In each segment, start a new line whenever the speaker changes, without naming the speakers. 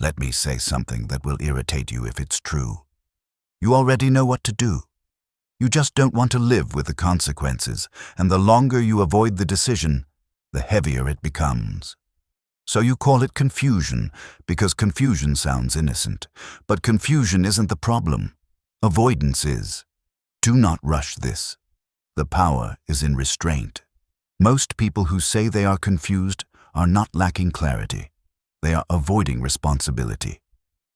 Let me say something that will irritate you if it's true. You already know what to do. You just don't want to live with the consequences, and the longer you avoid the decision, the heavier it becomes. So you call it confusion, because confusion sounds innocent. But confusion isn't the problem. Avoidance is. Do not rush this. The power is in restraint. Most people who say they are confused are not lacking clarity. They are avoiding responsibility.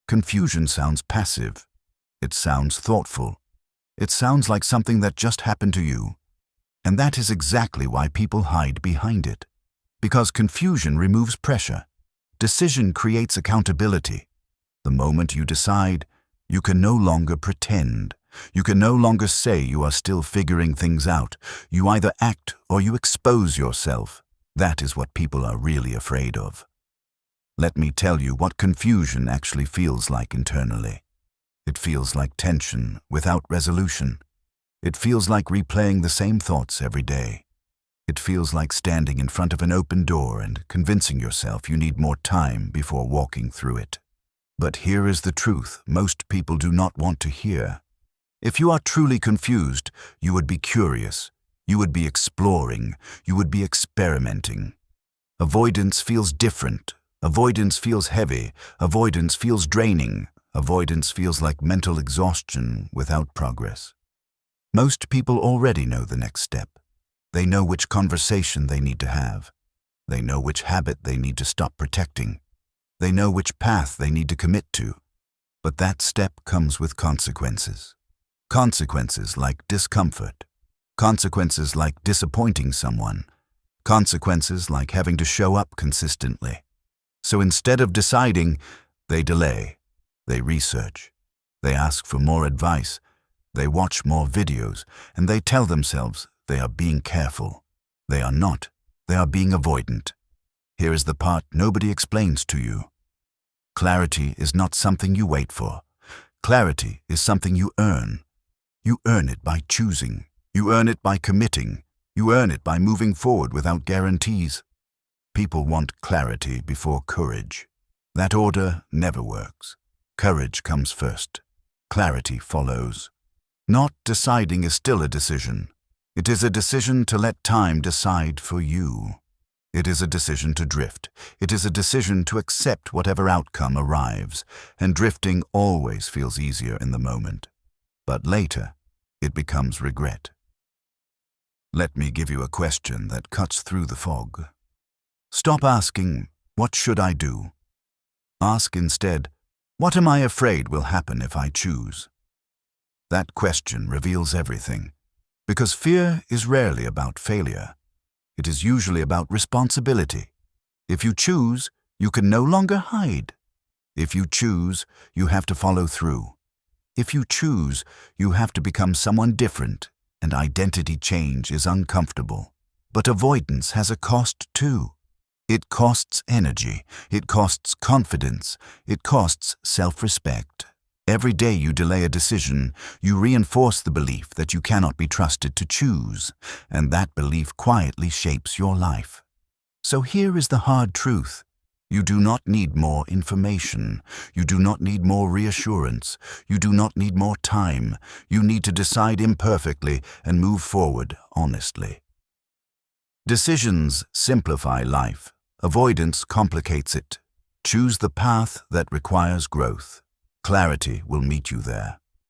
Confusion sounds passive. It sounds thoughtful. It sounds like something that just happened to you. And that is exactly why people hide behind it. Because confusion removes pressure. Decision creates accountability. The moment you decide, you can no longer pretend. You can no longer say you are still figuring things out. You either act or you expose yourself. That is what people are really afraid of. Let me tell you what confusion actually feels like internally. It feels like tension without resolution. It feels like replaying the same thoughts every day. It feels like standing in front of an open door and convincing yourself you need more time before walking through it. But here is the truth most people do not want to hear. If you are truly confused, you would be curious. You would be exploring. You would be experimenting. Avoidance feels different. Avoidance feels heavy. Avoidance feels draining. Avoidance feels like mental exhaustion without progress. Most people already know the next step. They know which conversation they need to have. They know which habit they need to stop protecting. They know which path they need to commit to. But that step comes with consequences. Consequences like discomfort. Consequences like disappointing someone. Consequences like having to show up consistently. So instead of deciding, they delay. They research. They ask for more advice. They watch more videos, and they tell themselves they are being careful. They are not. They are being avoidant. Here is the part nobody explains to you. Clarity is not something you wait for. Clarity is something you earn. You earn it by choosing. You earn it by committing. You earn it by moving forward without guarantees. People want clarity before courage. That order never works. Courage comes first. Clarity follows. Not deciding is still a decision. It is a decision to let time decide for you. It is a decision to drift. It is a decision to accept whatever outcome arrives, and drifting always feels easier in the moment. But later, it becomes regret. Let me give you a question that cuts through the fog. Stop asking, "What should I do?" Ask instead, "What am I afraid will happen if I choose?" That question reveals everything, because fear is rarely about failure. It is usually about responsibility. If you choose, you can no longer hide. If you choose, you have to follow through. If you choose, you have to become someone different, and identity change is uncomfortable. But avoidance has a cost too. It costs energy, it costs confidence, it costs self-respect. Every day you delay a decision, you reinforce the belief that you cannot be trusted to choose, and that belief quietly shapes your life. So here is the hard truth. You do not need more information. You do not need more reassurance. You do not need more time. You need to decide imperfectly and move forward honestly. Decisions simplify life. Avoidance complicates it. Choose the path that requires growth. Clarity will meet you there.